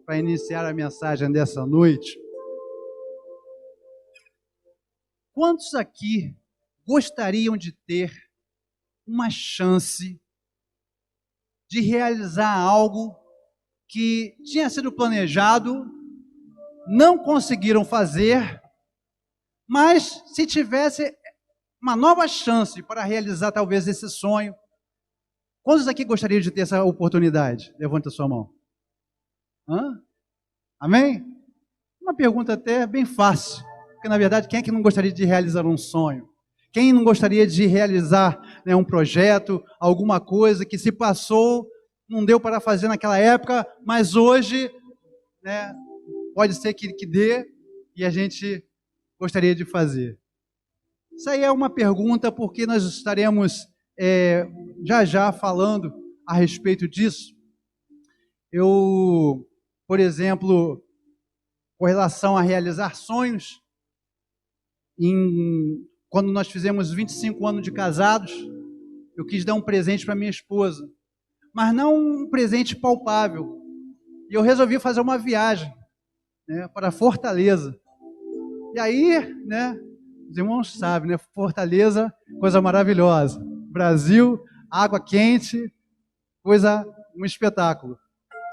para iniciar a mensagem dessa noite. Quantos aqui gostariam de ter uma chance de realizar algo que tinha sido planejado, não conseguiram fazer, mas se tivesse uma nova chance para realizar talvez esse sonho, quantos aqui gostariam de ter essa oportunidade? Levanta a sua mão. Amém? Uma pergunta até bem fácil, porque na verdade quem é que não gostaria de realizar um sonho? Quem não gostaria de realizar, um projeto, alguma coisa que se passou, não deu para fazer naquela época, mas hoje, pode ser que dê e a gente gostaria de fazer? Isso aí é uma pergunta porque nós estaremos já falando a respeito disso. Eu, por exemplo, com relação a realizar sonhos, quando nós fizemos 25 anos de casados, eu quis dar um presente para minha esposa, mas não um presente palpável. E eu resolvi fazer uma viagem para Fortaleza. E aí, os irmãos sabem, Fortaleza, coisa maravilhosa. Brasil, água quente, um espetáculo.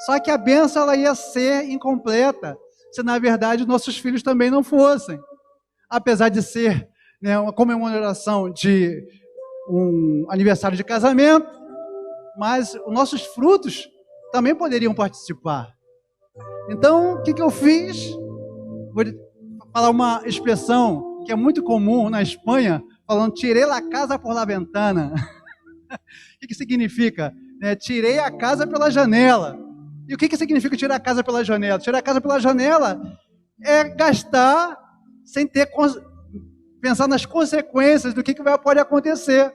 Só que a bênção ela ia ser incompleta se, na verdade, nossos filhos também não fossem. Apesar de ser uma comemoração de um aniversário de casamento, mas os nossos frutos também poderiam participar. Então, o que eu fiz? Vou falar uma expressão que é muito comum na Espanha, falando tirei la casa por la ventana. O que significa? Tirei a casa pela janela. E o que significa tirar a casa pela janela? Tirar a casa pela janela é gastar sem pensar nas consequências do que pode acontecer.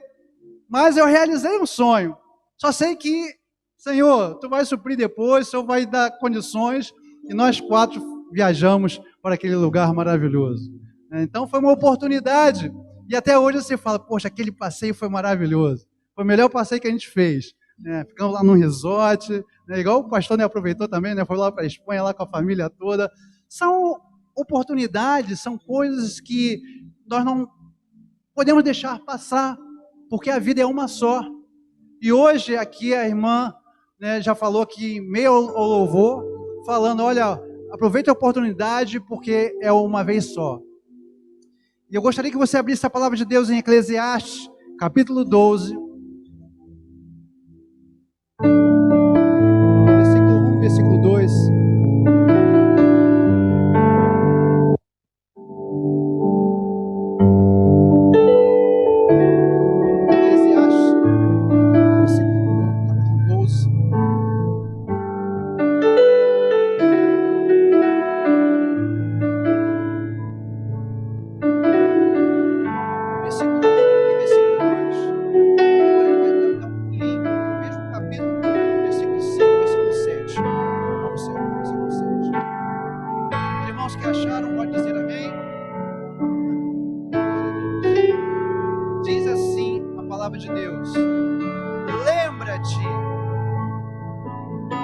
Mas eu realizei um sonho. Só sei que, Senhor, Tu vai suprir depois, o Senhor vai dar condições, e nós 4 viajamos para aquele lugar maravilhoso. Então foi uma oportunidade, e até hoje você fala, poxa, aquele passeio foi maravilhoso. Foi o melhor passeio que a gente fez. Ficamos lá num resort, igual o pastor aproveitou também, foi lá para a Espanha, lá com a família toda. São oportunidades, são coisas que nós não podemos deixar passar, porque a vida é uma só. E hoje aqui a irmã já falou que meio ao louvor, falando, olha, aproveite a oportunidade porque é uma vez só. E eu gostaria que você abrisse a palavra de Deus em Eclesiastes, capítulo 12, versículo 1, versículo 2.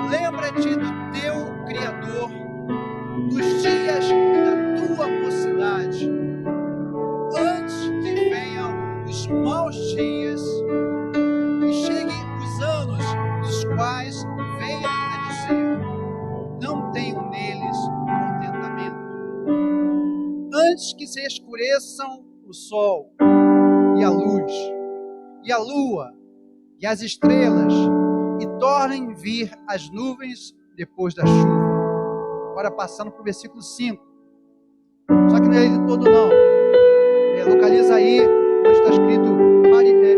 Lembra-te do teu Criador, dos dias da tua mocidade, antes que venham os maus dias e cheguem os anos dos quais venha a dizer, não tenho neles contentamento. Antes que se escureçam o sol e a luz, e a lua e as estrelas, e tornem vir as nuvens depois da chuva. Agora passando para o versículo 5. Só que não é ele todo não. Localiza aí onde está escrito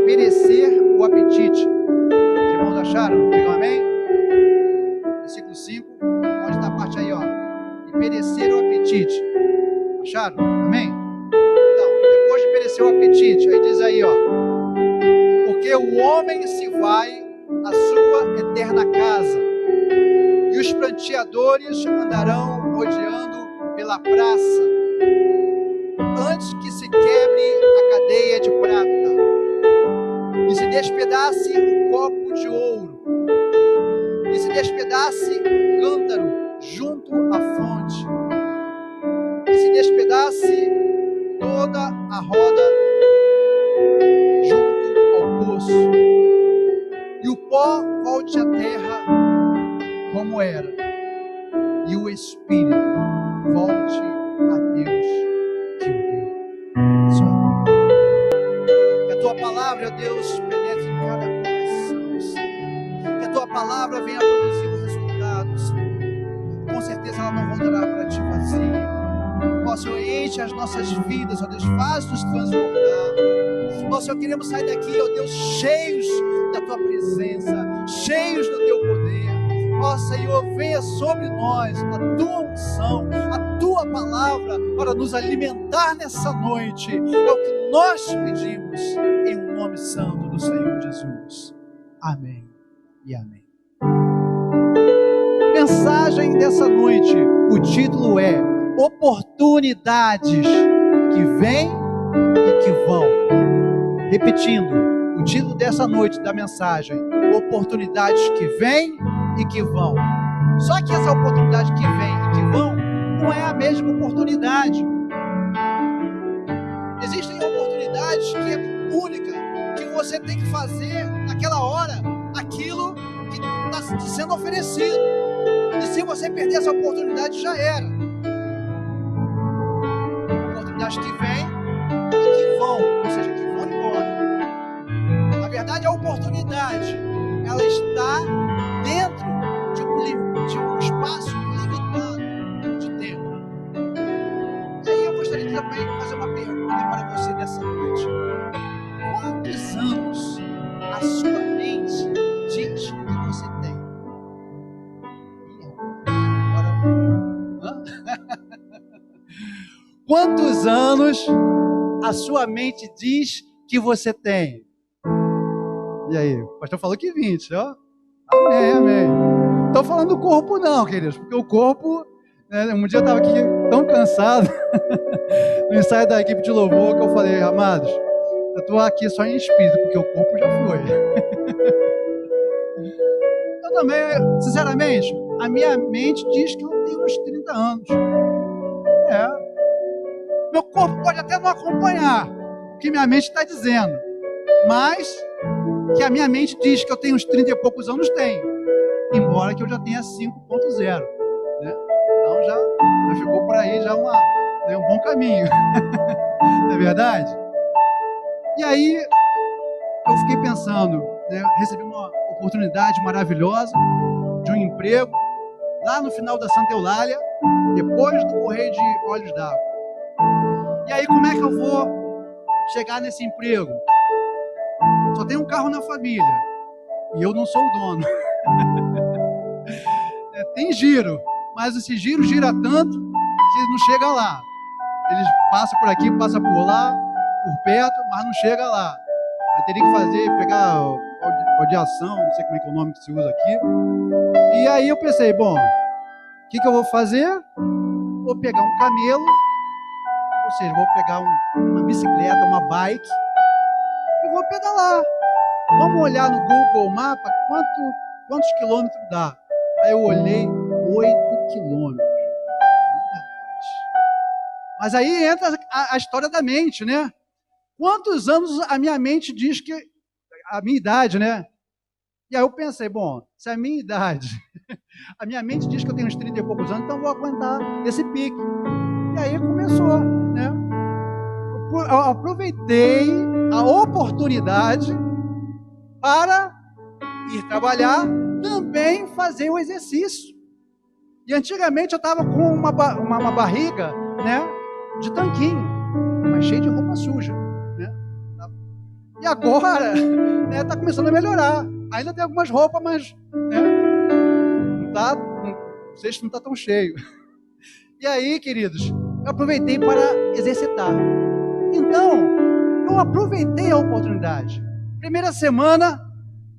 perecer o apetite. Os irmãos acharam? Digam amém? Versículo 5. Onde está a parte aí, ó? E perecer o apetite. Acharam? Amém? Então, depois de perecer o apetite, aí diz aí, ó. Porque o homem se vai a sua eterna casa, e os pranteadores andarão rodeando pela praça, antes que se quebre a cadeia de prata, e se despedace o copo de ouro, e se despedace o cântaro junto toda a roda junto ao poço, e o pó volte à terra como era, e o Espírito volte a Deus que o deu. Só. Que a tua palavra, Deus, penetre em cada coração, Senhor. Que a tua palavra venha produzir o resultado, Senhor. Com certeza ela não voltará para ti vazia. Ó Senhor, enche as nossas vidas, ó Deus, faz-nos transbordar. Ó Senhor, queremos sair daqui, ó Deus, cheios da tua presença, cheios do teu poder. Ó Senhor, venha sobre nós a tua unção, a tua palavra para nos alimentar nessa noite. É o que nós pedimos em nome santo do Senhor Jesus. Amém e amém. Mensagem dessa noite, o título é Oportunidades que vêm e que vão. Repetindo, o título dessa noite da mensagem: Oportunidades que vêm e que vão. Só que essa oportunidade que vem e que vão não é a mesma oportunidade. Existem oportunidades que é única, que você tem que fazer naquela hora aquilo que está te sendo oferecido. E se você perder essa oportunidade, já era. Oportunidades que vêm e que vão, ou seja, que vão embora. Na verdade, a oportunidade, ela está dentro de um espaço limitado de tempo. E aí eu gostaria também de fazer uma pergunta para você nessa noite. Quantos anos a sua mente diz que você tem? Quantos anos a sua mente diz que você tem? E aí? O pastor falou que 20, ó. Amém, amém. Não estou falando do corpo não, queridos, porque o corpo, né, um dia eu estava aqui tão cansado no ensaio da equipe de louvor que eu falei, amados, eu estou aqui só em espírito, porque o corpo já foi. Eu também, sinceramente, a minha mente diz que eu tenho uns 30 anos. Meu corpo pode até não acompanhar o que minha mente está dizendo, mas que a minha mente diz que eu tenho uns 30 e poucos anos, tem. Embora que eu já tenha 5.0, né? Então já ficou por aí já um bom caminho. Não é verdade? E aí eu fiquei pensando, né? Recebi uma oportunidade maravilhosa de um emprego lá no final da Santa Eulália, depois do Correio de Olhos d'Água. E aí como é que eu vou chegar nesse emprego? Só tem um carro na família e eu não sou o dono. Tem giro, mas esse giro gira tanto que não chega lá. Eles passam por aqui, passam por lá, por perto, mas não chega lá. Aí teria que pegar radiação, não sei como é que é o nome que se usa aqui. E aí eu pensei, bom, o que eu vou fazer? Vou pegar um camelo, ou seja, vou pegar uma bicicleta, uma bike, e vou pedalar. Vamos olhar no Google Maps quantos quilômetros dá. Aí eu olhei, 8 quilômetros. Mas aí entra a história da mente, né? Quantos anos a minha mente diz que... A minha idade, né? E aí eu pensei, bom, se a minha idade... A minha mente diz que eu tenho uns 30 e poucos anos, então vou aguentar esse pique. E aí começou, né? Eu aproveitei a oportunidade para ir trabalhar, também fazer o exercício. E antigamente eu estava com uma barriga, né, de tanquinho, mas cheio de roupa suja, né? E agora, né, está começando a melhorar. Ainda tem algumas roupas, mas, né, o cesto não está tão cheio. E aí, queridos, eu aproveitei para exercitar. Então, eu aproveitei a oportunidade. Primeira semana,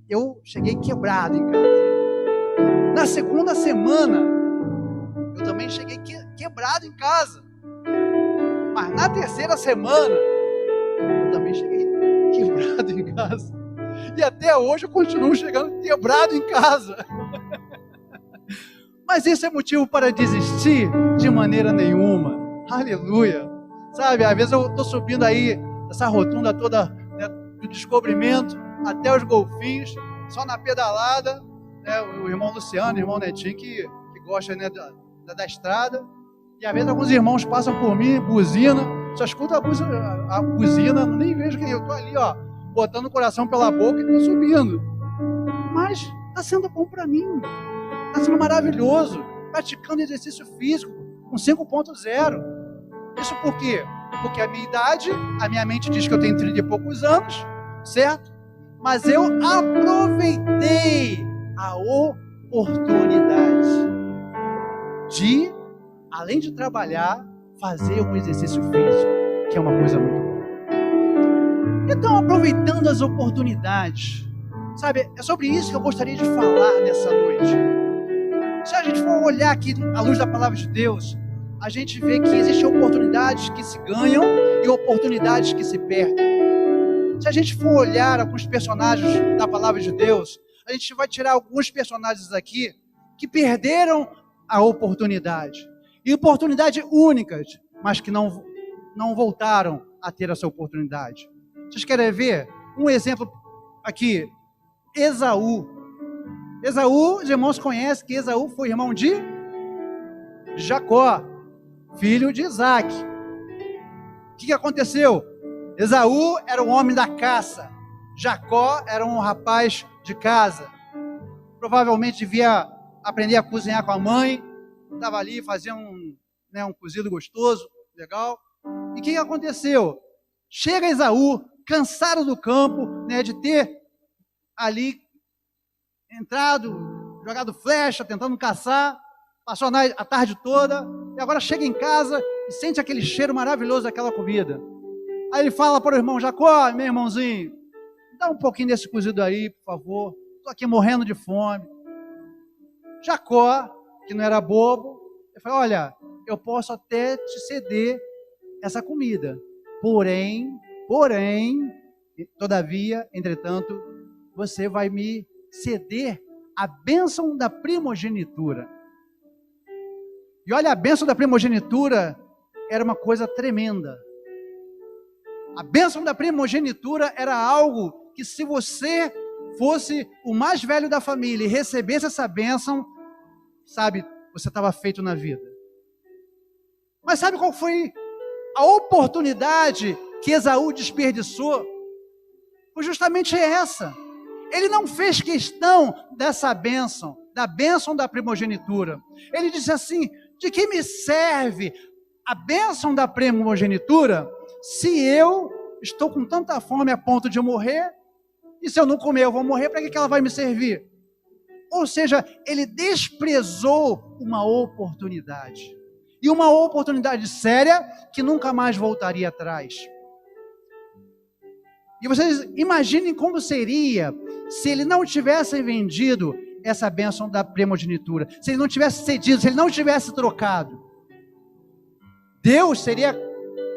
eu cheguei quebrado em casa. Na segunda semana, eu também cheguei quebrado em casa. Mas na terceira semana, eu também cheguei quebrado em casa. E até hoje eu continuo chegando quebrado em casa. Mas isso é motivo para desistir? De maneira nenhuma. Aleluia. Sabe, às vezes eu estou subindo aí essa rotunda toda, né, do Descobrimento até os Golfinhos, só na pedalada, né, o irmão Luciano, o irmão Netinho, que gosta, né, da estrada, e às vezes alguns irmãos passam por mim, buzina, só escuto a buzina, nem vejo quem eu estou ali, ó, botando o coração pela boca e estou subindo. Mas está sendo bom para mim, está sendo maravilhoso, praticando exercício físico com 5.0. Isso por quê? Porque a minha idade, a minha mente diz que eu tenho 30 e poucos anos, certo? Mas eu aproveitei a oportunidade de, além de trabalhar, fazer um exercício físico, que é uma coisa muito boa. Então, aproveitando as oportunidades, sabe, é sobre isso que eu gostaria de falar nessa noite. Se a gente for olhar aqui à luz da palavra de Deus, a gente vê que existem oportunidades que se ganham e oportunidades que se perdem. Se a gente for olhar alguns personagens da palavra de Deus, a gente vai tirar alguns personagens aqui que perderam a oportunidade. E oportunidades únicas, mas que não voltaram a ter essa oportunidade. Vocês querem ver? Um exemplo aqui, Esaú. Esaú, os irmãos conhecem que Esaú foi irmão de Jacó, filho de Isaac. O que aconteceu? Esaú era um homem da caça, Jacó era um rapaz de casa. Provavelmente devia aprender a cozinhar com a mãe, estava ali fazendo um cozido gostoso, legal. E o que aconteceu? Chega Esaú, cansado do campo, né, de ter ali entrado, jogado flecha, tentando caçar, passou a tarde toda, e agora chega em casa e sente aquele cheiro maravilhoso daquela comida. Aí ele fala para o irmão Jacó: meu irmãozinho, dá um pouquinho desse cozido aí, por favor, estou aqui morrendo de fome. Jacó, que não era bobo, ele falou: olha, eu posso até te ceder essa comida, porém, todavia, entretanto, você vai me ceder a bênção da primogenitura. E olha, a bênção da primogenitura era uma coisa tremenda. A bênção da primogenitura era algo que, se você fosse o mais velho da família e recebesse essa bênção, sabe, você estava feito na vida. Mas sabe qual foi a oportunidade que Esaú desperdiçou? Foi justamente essa. Ele não fez questão dessa bênção, da bênção da primogenitura. Ele disse assim: de que me serve a bênção da primogenitura se eu estou com tanta fome a ponto de morrer? E se eu não comer eu vou morrer, para que ela vai me servir? Ou seja, ele desprezou uma oportunidade. E uma oportunidade séria que nunca mais voltaria atrás. E vocês imaginem como seria se ele não tivesse vendido essa bênção da primogenitura, se ele não tivesse cedido, se ele não tivesse trocado. Deus seria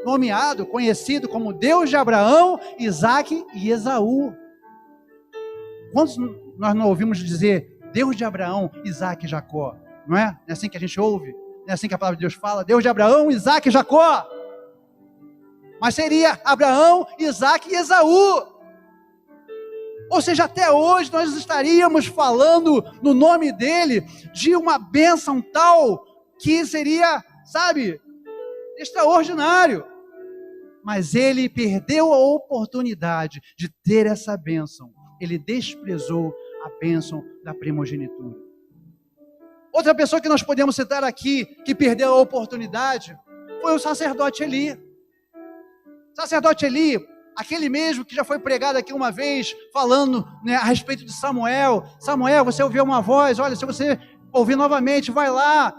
nomeado, conhecido como Deus de Abraão, Isaac e Esaú. Quantos nós não ouvimos dizer Deus de Abraão, Isaac e Jacó? Não é? Não é assim que a gente ouve? Não é assim que a palavra de Deus fala? Deus de Abraão, Isaac e Jacó. Mas seria Abraão, Isaac e Esaú. Ou seja, até hoje nós estaríamos falando no nome dele de uma bênção tal que seria, sabe, extraordinário. Mas ele perdeu a oportunidade de ter essa bênção. Ele desprezou a bênção da primogenitura. Outra pessoa que nós podemos citar aqui, que perdeu a oportunidade, foi o sacerdote Eli. Sacerdote Eli, aquele mesmo que já foi pregado aqui uma vez, falando, né, a respeito de Samuel. Samuel, você ouviu uma voz, olha, se você ouvir novamente, vai lá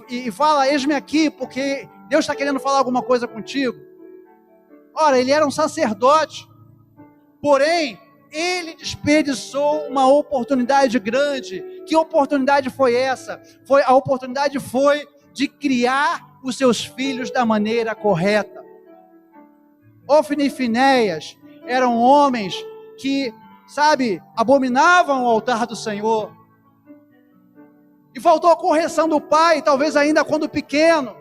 e fala: eis-me aqui, porque Deus está querendo falar alguma coisa contigo. Ora, ele era um sacerdote, porém, ele desperdiçou uma oportunidade grande. Que oportunidade foi essa? A oportunidade foi de criar os seus filhos da maneira correta. Ofni e Finéias eram homens que, sabe, abominavam o altar do Senhor. E faltou a correção do pai, talvez ainda quando pequeno.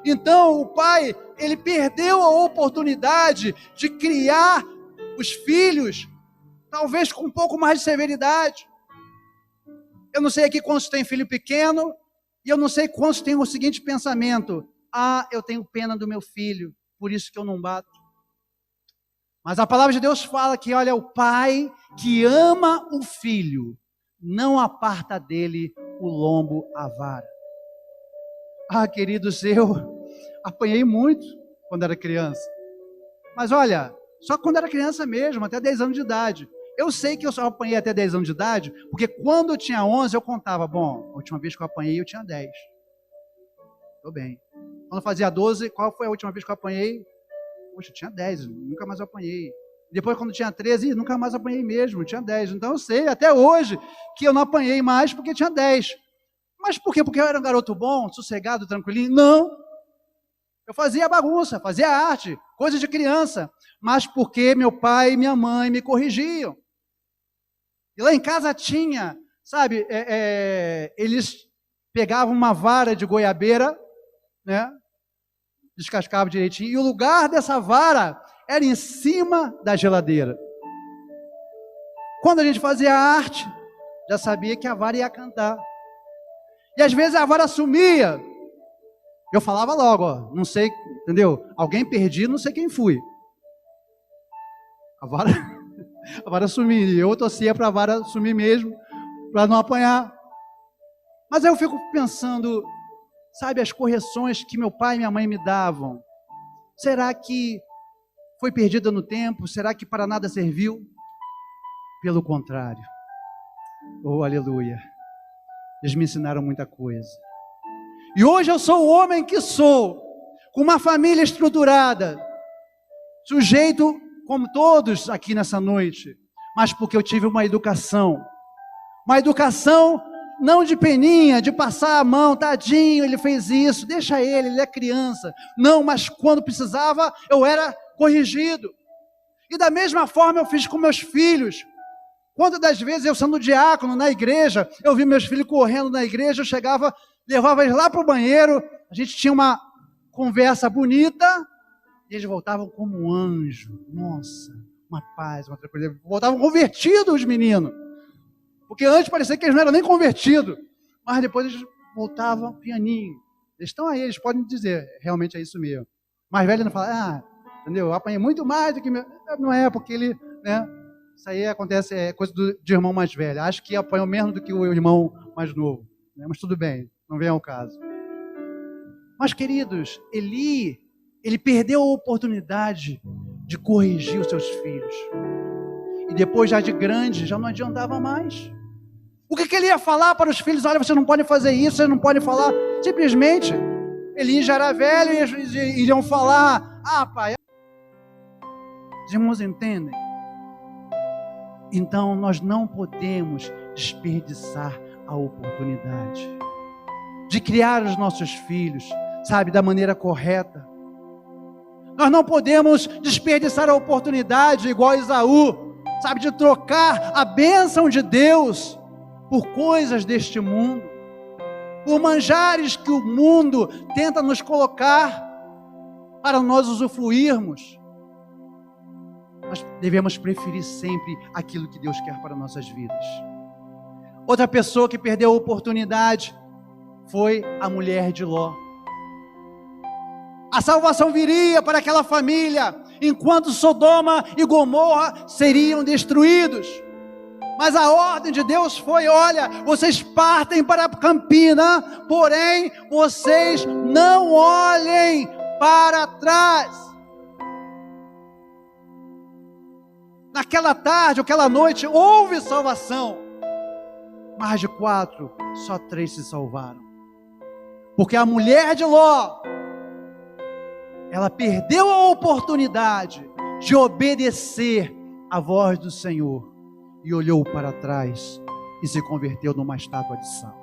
Então o pai, ele perdeu a oportunidade de criar os filhos, talvez com um pouco mais de severidade. Eu não sei aqui quantos têm filho pequeno, e eu não sei quantos têm o seguinte pensamento: eu tenho pena do meu filho, por isso que eu não bato. Mas a palavra de Deus fala que, olha, o pai que ama o filho, não aparta dele o lombo, a vara. Queridos, eu apanhei muito quando era criança. Mas olha, só quando era criança mesmo, até 10 anos de idade. Eu sei que eu só apanhei até 10 anos de idade, porque quando eu tinha 11, eu contava, a última vez que eu apanhei, eu tinha 10. Tô bem. Quando eu fazia 12, qual foi a última vez que eu apanhei? Poxa, eu tinha 10, nunca mais eu apanhei. Depois, quando eu tinha 13, nunca mais apanhei mesmo, eu tinha 10. Então eu sei, até hoje, que eu não apanhei mais porque tinha 10. Mas por quê? Porque eu era um garoto bom, sossegado, tranquilinho? Não. Eu fazia bagunça, fazia arte, coisa de criança. Mas porque meu pai e minha mãe me corrigiam. E lá em casa tinha, sabe, eles pegavam uma vara de goiabeira, né? Descascavam direitinho, e o lugar dessa vara era em cima da geladeira. Quando a gente fazia arte, já sabia que a vara ia cantar. E às vezes a vara sumia. Eu falava logo, não sei, entendeu? Alguém perdi, não sei quem fui. A vara sumia, e eu torcia para a vara sumir mesmo, para não apanhar. Mas aí eu fico pensando, sabe, as correções que meu pai e minha mãe me davam, será que foi perdida no tempo? Será que para nada serviu? Pelo contrário. Oh, aleluia. Eles me ensinaram muita coisa. E hoje eu sou o homem que sou, com uma família estruturada, sujeito como todos aqui nessa noite, mas porque eu tive uma educação não de peninha, de passar a mão, tadinho, ele fez isso, deixa ele é criança. Não, mas quando precisava, eu era corrigido. E da mesma forma eu fiz com meus filhos. Quantas das vezes eu sendo diácono na igreja, eu vi meus filhos correndo na igreja, eu chegava, levava eles lá para o banheiro, a gente tinha uma conversa bonita, e eles voltavam como um anjo. Nossa, uma paz, uma tranquilidade. Voltavam convertidos os meninos. Porque antes parecia que eles não eram nem convertidos, mas depois eles voltavam pianinho. Eles estão aí, eles podem dizer, realmente é isso mesmo. Mais velho não fala, entendeu? Eu apanhei muito mais do que meu. Não é, porque ele, né? Isso aí acontece, é coisa de irmão mais velho. Acho que apanhou menos do que o irmão mais novo. Né? Mas tudo bem, não vem ao caso. Mas, queridos, ele perdeu a oportunidade de corrigir os seus filhos. E depois, já de grande, já não adiantava mais. O que ele ia falar para os filhos? Olha, você não pode fazer isso, você não pode falar. Simplesmente, ele já era velho e eles iriam falar, pai. Os irmãos entendem? Então, nós não podemos desperdiçar a oportunidade de criar os nossos filhos, sabe, da maneira correta. Nós não podemos desperdiçar a oportunidade, igual Esaú, sabe, de trocar a bênção de Deus por coisas deste mundo, por manjares que o mundo tenta nos colocar para nós usufruirmos. Nós devemos preferir sempre aquilo que Deus quer para nossas vidas. Outra pessoa que perdeu a oportunidade foi a mulher de Ló. A salvação viria para aquela família, enquanto Sodoma e Gomorra seriam destruídos. Mas a ordem de Deus foi, olha, vocês partem para Campina, porém, vocês não olhem para trás. Naquela tarde, aquela noite, houve salvação. Mais de 4, só 3 se salvaram. Porque a mulher de Ló, ela perdeu a oportunidade de obedecer à voz do Senhor e olhou para trás e se converteu numa estátua de sal.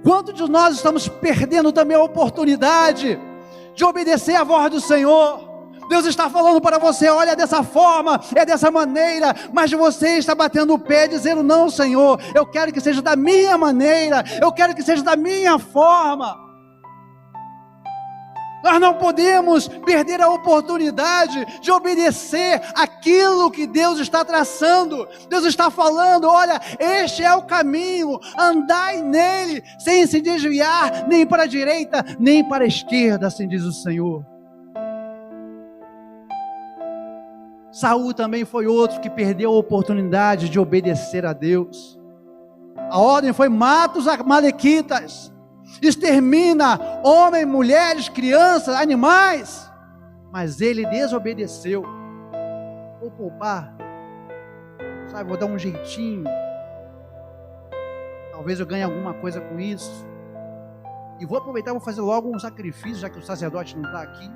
Quantos de nós estamos perdendo também a oportunidade de obedecer à voz do Senhor? Deus está falando para você, olha, dessa forma, é dessa maneira, mas você está batendo o pé, dizendo, não, Senhor, eu quero que seja da minha maneira, eu quero que seja da minha forma. Nós não podemos perder a oportunidade de obedecer aquilo que Deus está traçando. Deus está falando: olha, este é o caminho, andai nele, sem se desviar nem para a direita, nem para a esquerda, assim diz o Senhor. Saul também foi outro que perdeu a oportunidade de obedecer a Deus. A ordem foi: mata os amalequitas, extermina homens, mulheres, crianças, animais. Mas ele desobedeceu. Vou poupar, sabe, vou dar um jeitinho, talvez eu ganhe alguma coisa com isso, e vou aproveitar, vou fazer logo um sacrifício, já que o sacerdote não está aqui,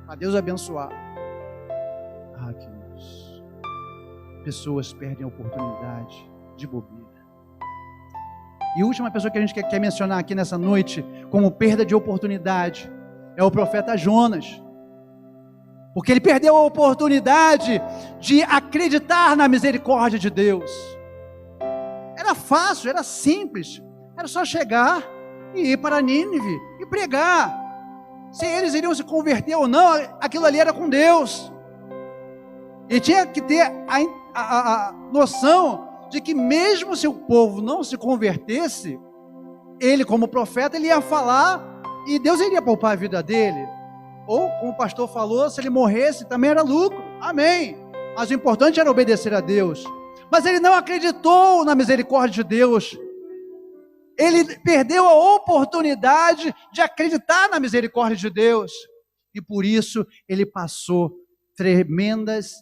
para Deus abençoar. Queridos, pessoas perdem a oportunidade de bobeira. E a última pessoa que a gente quer mencionar aqui nessa noite, como perda de oportunidade, é o profeta Jonas. Porque ele perdeu a oportunidade de acreditar na misericórdia de Deus. Era fácil, era simples, era só chegar e ir para Nínive e pregar. Se eles iriam se converter ou não, aquilo ali era com Deus. E tinha que ter a noção de que mesmo se o povo não se convertesse, ele como profeta, ele ia falar e Deus iria poupar a vida dele. Ou, como o pastor falou, se ele morresse também era lucro, amém. Mas o importante era obedecer a Deus. Mas ele não acreditou na misericórdia de Deus. Ele perdeu a oportunidade de acreditar na misericórdia de Deus. E por isso ele passou tremendas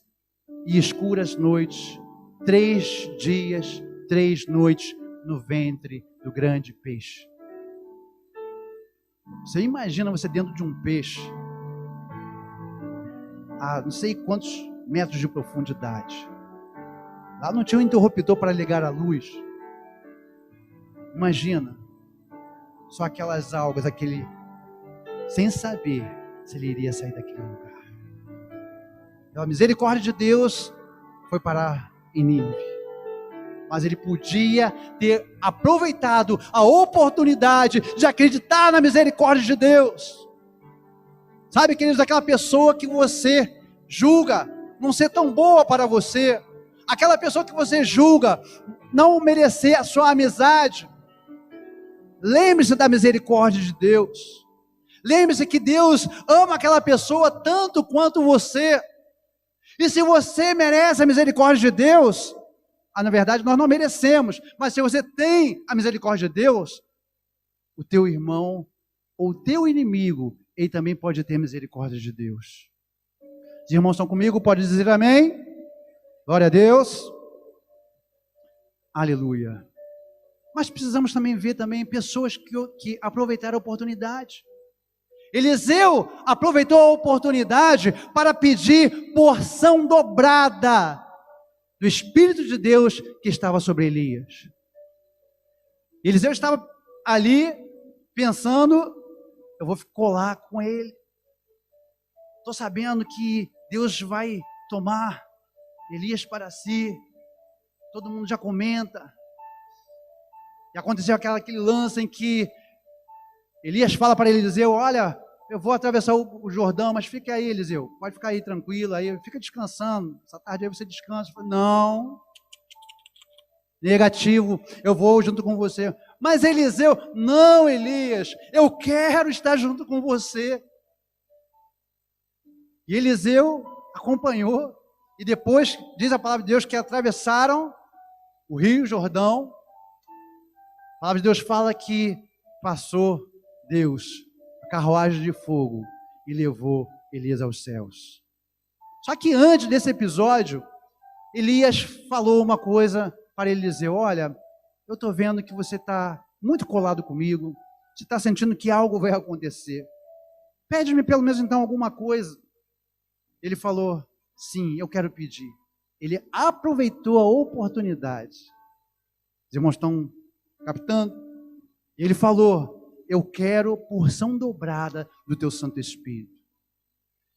e escuras noites, 3 dias, 3 noites no ventre do grande peixe. Você imagina você dentro de um peixe a não sei quantos metros de profundidade. Lá não tinha um interruptor para ligar a luz. Imagina só aquelas algas, sem saber se ele iria sair daquele lugar. Então, a misericórdia de Deus foi parar em Nínive, mas ele podia ter aproveitado a oportunidade de acreditar na misericórdia de Deus. Sabe, queridos, aquela pessoa que você julga não ser tão boa para você, aquela pessoa que você julga não merecer a sua amizade, lembre-se da misericórdia de Deus. Lembre-se que Deus ama aquela pessoa tanto quanto você. E se você merece a misericórdia de Deus, na verdade nós não merecemos, mas se você tem a misericórdia de Deus, o teu irmão ou o teu inimigo, ele também pode ter misericórdia de Deus. Os irmãos estão comigo? Pode dizer amém? Glória a Deus. Aleluia. Mas precisamos também ver pessoas que aproveitaram a oportunidade. Eliseu aproveitou a oportunidade para pedir porção dobrada do Espírito de Deus que estava sobre Elias. Eliseu estava ali pensando: eu vou colar com ele. Estou sabendo que Deus vai tomar Elias para si. Todo mundo já comenta. E aconteceu aquele lance em que Elias fala para Eliseu: olha, eu vou atravessar o Jordão, mas fica aí, Eliseu, pode ficar aí tranquilo, aí fica descansando, essa tarde aí você descansa. Falo, não, negativo, eu vou junto com você. Mas Eliseu: não, Elias, eu quero estar junto com você. E Eliseu acompanhou, e depois diz a palavra de Deus que atravessaram o rio Jordão. A palavra de Deus fala que passou Deus a carruagem de fogo e levou Elias aos céus. Só que antes desse episódio, Elias falou uma coisa para Eliseu: olha, eu estou vendo que você está muito colado comigo, você está sentindo que algo vai acontecer, pede-me pelo menos então alguma coisa. Ele falou: sim, eu quero pedir. Ele aproveitou a oportunidade. Os irmãos estão captando? Ele falou: eu quero porção dobrada do teu Santo Espírito.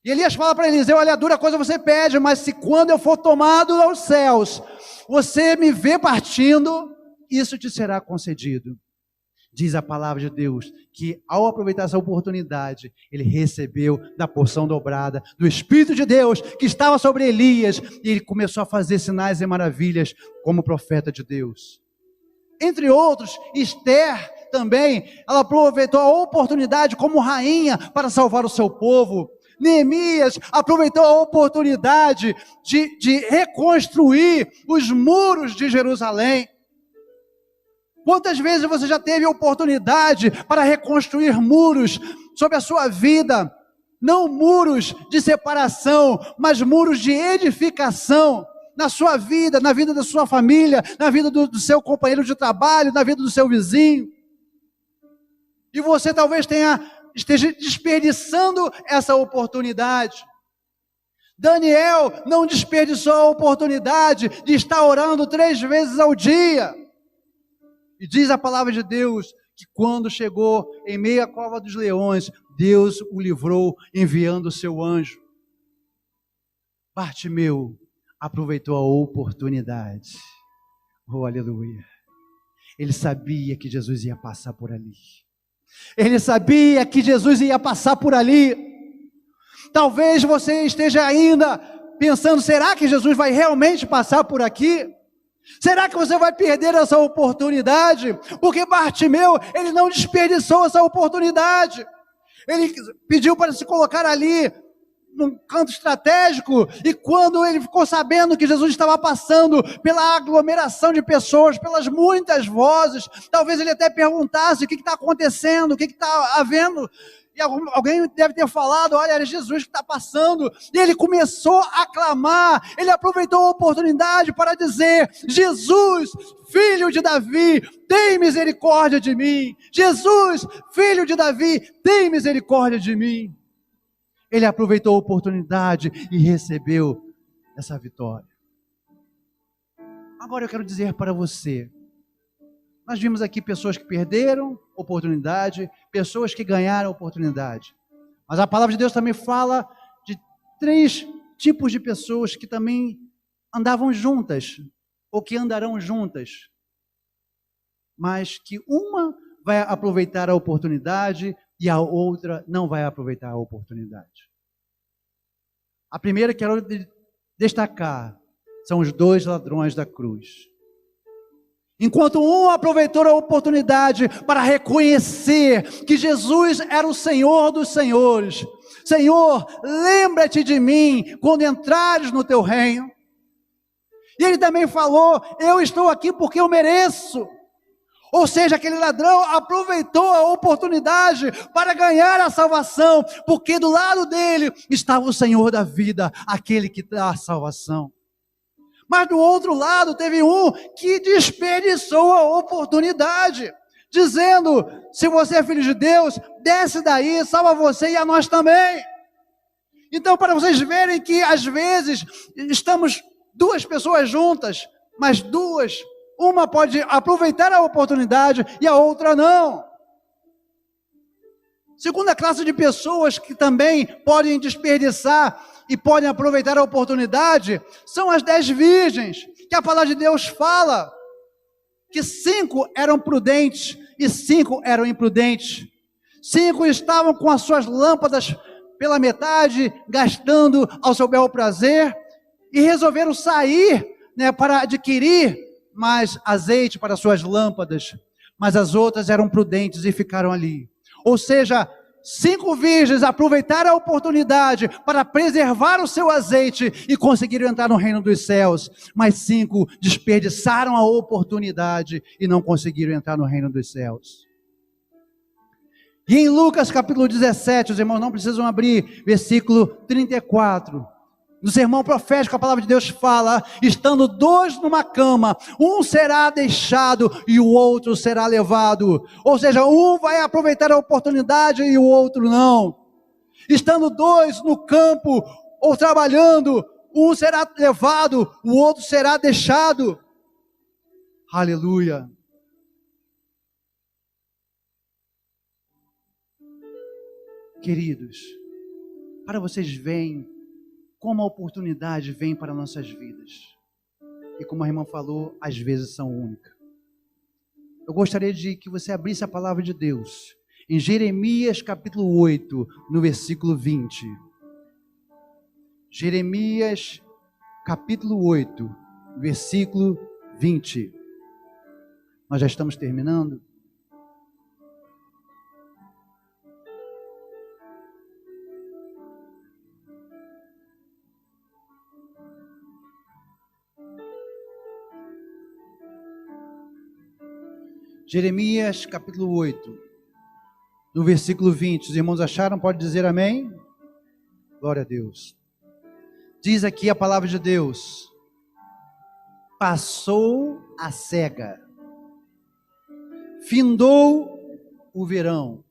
E Elias fala para Eliseu: olha, dura coisa você pede, mas se quando eu for tomado aos céus, você me vê partindo, isso te será concedido. Diz a palavra de Deus que ao aproveitar essa oportunidade, ele recebeu da porção dobrada do Espírito de Deus que estava sobre Elias, e ele começou a fazer sinais e maravilhas como profeta de Deus. Entre outros, Esther também, ela aproveitou a oportunidade como rainha para salvar o seu povo. Neemias aproveitou a oportunidade de reconstruir os muros de Jerusalém. Quantas vezes você já teve a oportunidade para reconstruir muros sobre a sua vida? Não muros de separação, mas muros de edificação na sua vida, na vida da sua família, na vida do seu companheiro de trabalho, na vida do seu vizinho. E você talvez esteja desperdiçando essa oportunidade. Daniel não desperdiçou a oportunidade de estar orando 3 vezes ao dia. E diz a palavra de Deus que quando chegou em meio à cova dos leões, Deus o livrou enviando o seu anjo. Bartimeu aproveitou a oportunidade. Oh, aleluia. Ele sabia que Jesus ia passar por ali. Ele sabia que Jesus ia passar por ali. Talvez você esteja ainda pensando, será que Jesus vai realmente passar por aqui? Será que você vai perder essa oportunidade? Porque Bartimeu, ele não desperdiçou essa oportunidade. Ele pediu para se colocar ali, num canto estratégico, e quando ele ficou sabendo que Jesus estava passando pela aglomeração de pessoas, pelas muitas vozes, talvez ele até perguntasse, o que está acontecendo, o que está havendo? E alguém deve ter falado, olha, é Jesus que está passando, e ele começou a clamar, ele aproveitou a oportunidade para dizer, Jesus, filho de Davi, tem misericórdia de mim, Jesus, filho de Davi, tem misericórdia de mim. Ele aproveitou a oportunidade e recebeu essa vitória. Agora eu quero dizer para você, nós vimos aqui pessoas que perderam oportunidade, pessoas que ganharam oportunidade. Mas a palavra de Deus também fala de 3 tipos de pessoas que também andavam juntas, ou que andarão juntas. Mas que uma vai aproveitar a oportunidade e a outra não vai aproveitar a oportunidade. A primeira que eu quero destacar são os 2 ladrões da cruz. Enquanto um aproveitou a oportunidade para reconhecer que Jesus era o Senhor dos senhores. Senhor, lembra-te de mim quando entrares no teu reino. E ele também falou, eu estou aqui porque eu mereço. Ou seja, aquele ladrão aproveitou a oportunidade para ganhar a salvação, porque do lado dele estava o Senhor da vida, aquele que dá a salvação. Mas do outro lado teve um que desperdiçou a oportunidade, dizendo, se você é filho de Deus, desce daí, salva você e a nós também. Então, para vocês verem que às vezes estamos 2 pessoas juntas, mas uma pode aproveitar a oportunidade e a outra não. Segunda classe de pessoas que também podem desperdiçar e podem aproveitar a oportunidade são as 10 virgens, que a palavra de Deus fala que 5 eram prudentes e 5 eram imprudentes. 5 estavam com as suas lâmpadas pela metade, gastando ao seu bel prazer, e resolveram sair, para adquirir mais azeite para suas lâmpadas, mas as outras eram prudentes e ficaram ali. Ou seja, 5 virgens aproveitaram a oportunidade para preservar o seu azeite e conseguiram entrar no reino dos céus, mas 5 desperdiçaram a oportunidade e não conseguiram entrar no reino dos céus. E em Lucas capítulo 17, os irmãos não precisam abrir, versículo 34, no sermão profético a palavra de Deus fala, estando 2 numa cama, um será deixado e o outro será levado. Ou seja, um vai aproveitar a oportunidade e o outro não. Estando 2 no campo ou trabalhando, um será levado, o outro será deixado. Aleluia. Queridos, para vocês verem como a oportunidade vem para nossas vidas. E como a irmã falou, às vezes são únicas. eu gostaria de que você abrisse a palavra de Deus em Jeremias capítulo 8, no versículo 20. Jeremias capítulo 8, versículo 20. Nós já estamos terminando. Jeremias capítulo 8, no versículo 20. Os irmãos acharam? Pode dizer amém? Glória a Deus. Diz aqui a palavra de Deus: passou a cega, findou o verão,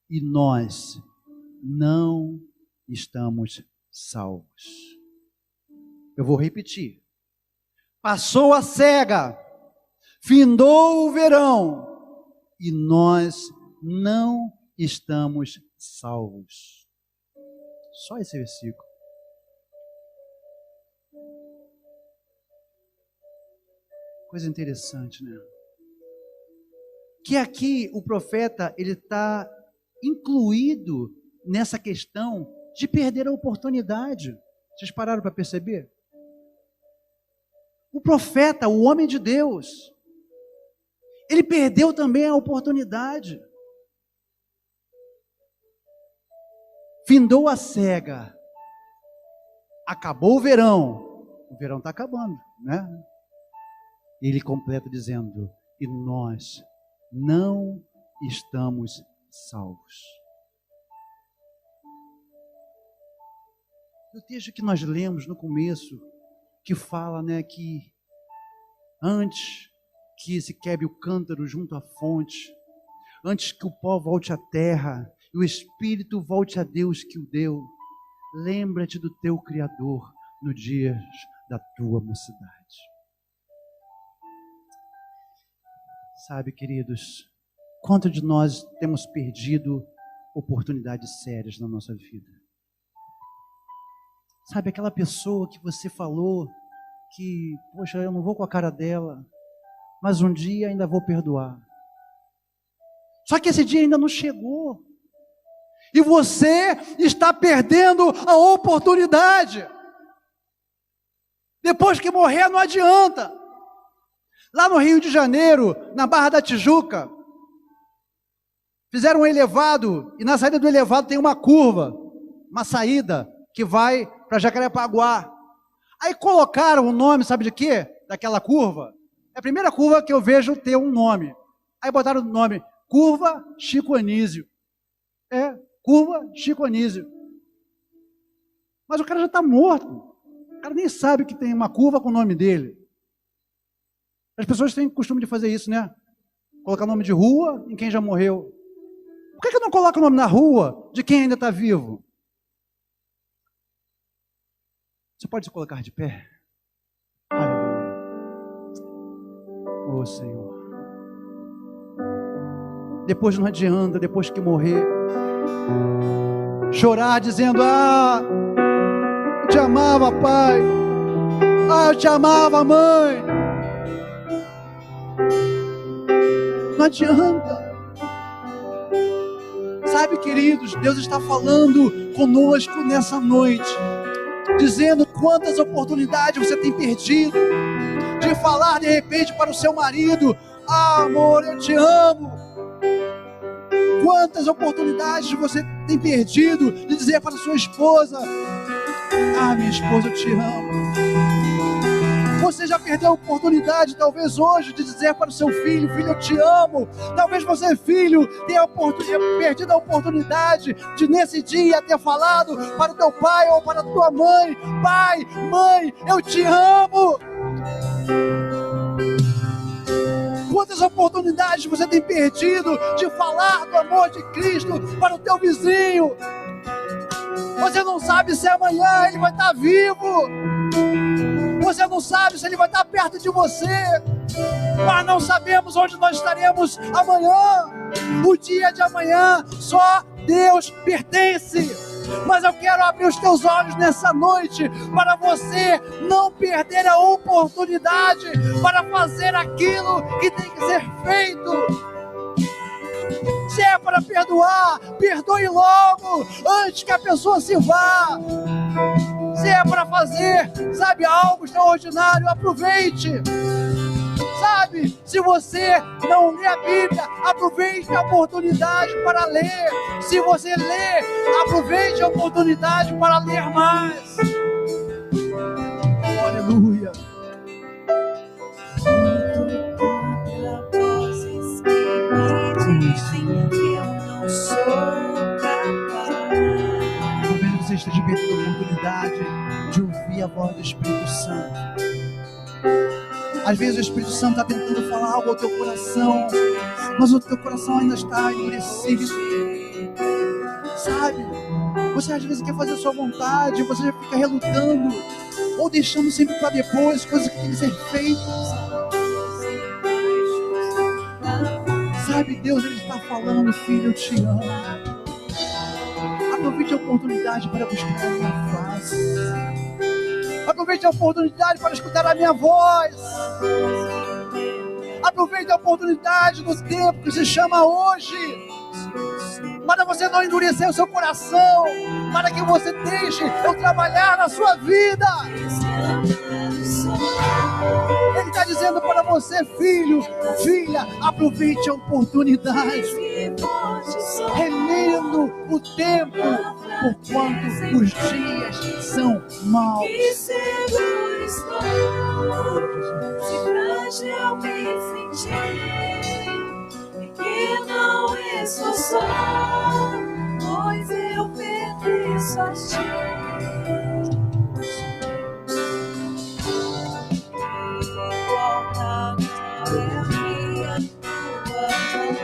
e nós não estamos salvos. Eu vou repetir. Passou a cega, findou o verão, e nós não estamos salvos. Só esse versículo. Coisa interessante, né? Que aqui o profeta, ele está incluído nessa questão de perder a oportunidade. Vocês pararam para perceber? O profeta, o homem de Deus, ele perdeu também a oportunidade. Findou a cega, acabou o verão está acabando, né? Ele completa dizendo: e nós não estamos salvos. O texto que nós lemos no começo, que fala, né, que antes que se quebre o cântaro junto à fonte, antes que o pó volte à terra e o Espírito volte a Deus que o deu, lembra-te do teu Criador no dia da tua mocidade. Sabe, queridos, quanto de nós temos perdido oportunidades sérias na nossa vida? Sabe, aquela pessoa que você falou que, poxa, eu não vou com a cara dela, mas um dia ainda vou perdoar. Só que esse dia ainda não chegou. E você está perdendo a oportunidade. Depois que morrer não adianta. Lá no Rio de Janeiro, na Barra da Tijuca, fizeram um elevado, e na saída do elevado tem uma curva, uma saída que vai para Jacarepaguá. Aí colocaram o nome, sabe de quê? Daquela curva. É a primeira curva que eu vejo ter um nome. Aí botaram o nome, Curva Chico Anísio. Curva Chico Anísio. Mas o cara já está morto. O cara nem sabe que tem uma curva com o nome dele. As pessoas têm o costume de fazer isso, né? Colocar nome de rua em quem já morreu. Por que não coloca o nome na rua de quem ainda está vivo? Você pode se colocar de pé? Aleluia. Oh, Senhor. Depois não adianta, depois que morrer, chorar dizendo: ah, eu te amava, pai. Ah, eu te amava, mãe. Não adianta. Sabe, queridos, Deus está falando conosco nessa noite, dizendo quantas oportunidades você tem perdido de falar de repente para o seu marido: ah, amor, eu te amo. Quantas oportunidades você tem perdido de dizer para a sua esposa: ah, minha esposa, eu te amo. Você já perdeu a oportunidade, talvez hoje, de dizer para o seu filho: filho, eu te amo. Talvez você, filho, tenha perdido a oportunidade de nesse dia ter falado para o teu pai ou para a tua mãe: pai, mãe, eu te amo. Quantas oportunidades você tem perdido de falar do amor de Cristo para o teu vizinho? Você não sabe se amanhã ele vai estar vivo. Você não sabe se ele vai estar perto de você. Mas não sabemos onde nós estaremos amanhã. O dia de amanhã só Deus pertence. Mas eu quero abrir os teus olhos nessa noite para você não perder a oportunidade para fazer aquilo que tem que ser feito. Se é para perdoar, perdoe logo, antes que a pessoa se vá. Se é para fazer, sabe, algo extraordinário, aproveite. Sabe, se você não lê a Bíblia, aproveite a oportunidade para ler. Se você lê, aproveite a oportunidade para ler mais. Aleluia. Talvez você esteja perdendo a oportunidade de ouvir a voz do Espírito Santo. Às vezes o Espírito Santo está tentando falar algo ao teu coração, mas o teu coração ainda está endurecido. Sabe? Você às vezes quer fazer a sua vontade, você já fica relutando, ou deixando sempre para depois coisas que têm que ser feitas. Sabe, Deus, Ele está falando, filho, eu te amo. Aproveite a oportunidade para buscar a minha face. Aproveite a oportunidade para escutar a minha voz. Aproveite a oportunidade do tempo que se chama hoje, para você não endurecer o seu coração, para que você deixe eu trabalhar na sua vida. Ele está dizendo para você, filho, filha, aproveite a oportunidade, remendo o tempo, porquanto os dias são maus. Que seguro estou, se frágil me sentir, e que não estou só, pois eu pertenço a ti.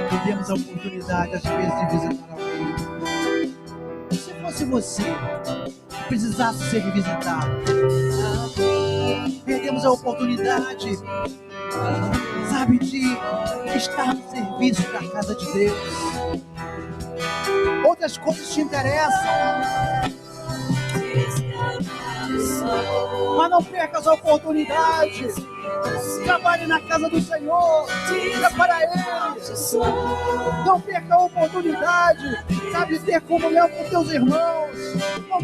Perdemos a oportunidade, às vezes, de visitar alguém. Se fosse você que precisasse ser visitado, perdemos a oportunidade, sabe, de estar no serviço da casa de Deus. Outras coisas te interessam, mas não perca as oportunidades. Trabalhe na casa do Senhor, diga para Ele. Não perca a oportunidade, sabe, de ter comunhão com teus irmãos. Não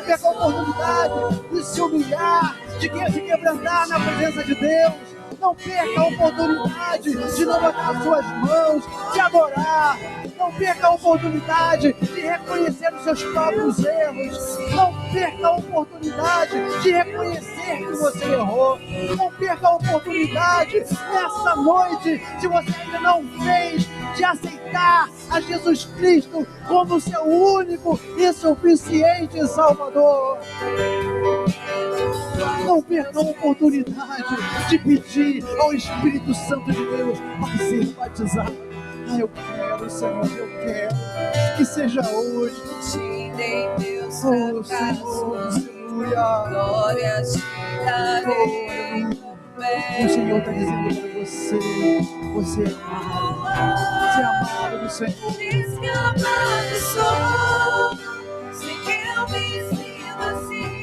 perca a oportunidade de se humilhar, de quebrantar na presença de Deus. Não perca a oportunidade de levantar suas mãos, de adorar. Não perca a oportunidade de reconhecer os seus próprios erros. Não perca a oportunidade de reconhecer que você errou. Não perca a oportunidade nessa noite, se você ainda não fez, de aceitar a Jesus Cristo como seu único e suficiente Salvador. Não perca a oportunidade de pedir ao Espírito Santo de Deus para ser batizado. Eu quero, Senhor, eu quero que seja hoje. Te dei meus Senhor, fracassos, aleluia. glória te darei. O Senhor está dizendo para você, você é amado. Você é amado do Senhor. Diz que amado sou, sei que eu me sinto assim.